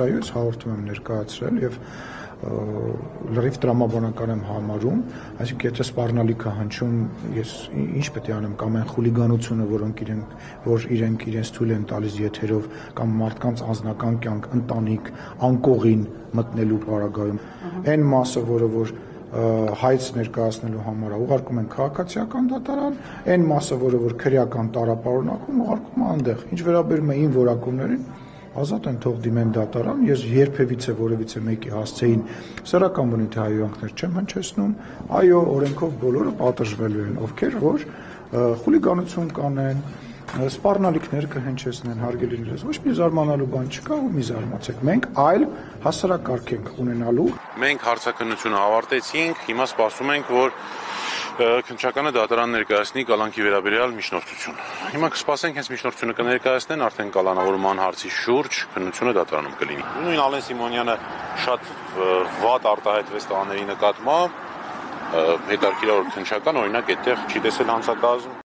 Այս հաղորդում եմ ներկայացրել եւ լրիվ տրամաբանական եմ համարում, այսինքն եթե սպառնալիքը հնչում, ես ինչ պետք է անեմ, կամ այն խուլիգանությունը, որ իրենք իրենց թույլ են տալիս եթերով, կամ մարդկանց անձնական կյանք, ընտանիք, անկողին մտնելու պարագայում, այն մասը, որը որ հայց ներկայացնելու համար ուղարկում են քաղաքացիական դատարան, այն մասը, որը որ քրեական տարապարունակում ուղարկում է այնտեղ, ինչ վերաբերում է իմ որակումներին, ազատ են թող դիմեն դատարան, ես երբևիցե որևիցե մեկի հասցեին սեռական բնույթի հայհոյանքներ չեմ հնչեցնում, այո, օրենքով բոլորը պատժվելու են, ովքեր որ խուլիգանություն կանեն, սպառնալիքներ կհնչեցնեն, հարգելիներս, ոչ մի զարմանալու բան չկա ու մի զարմացեք, մենք այլ հասարակարգ ենք ունենալու։ Մենք հարցաքննությունը ավարտեցինք, հիմա սպասում ենք, որ քննչականը դատարան ներկայացնի կալանքի վերաբերյալ միջնորդություն։ Հիմա կսպասենք, հենց միջնորդությունը կներկայացնեն, արդեն կալանավորման հարցի շուրջ քննությունը դատարանում կլինի։ Նույն Ալեն Սիմոնյանը շատ վատ արտահայտվեց տղաների նկատմամբ, հետաքրքիր է որ քննչական օրինակ այդտեղ չի տեսել հանցակազմ։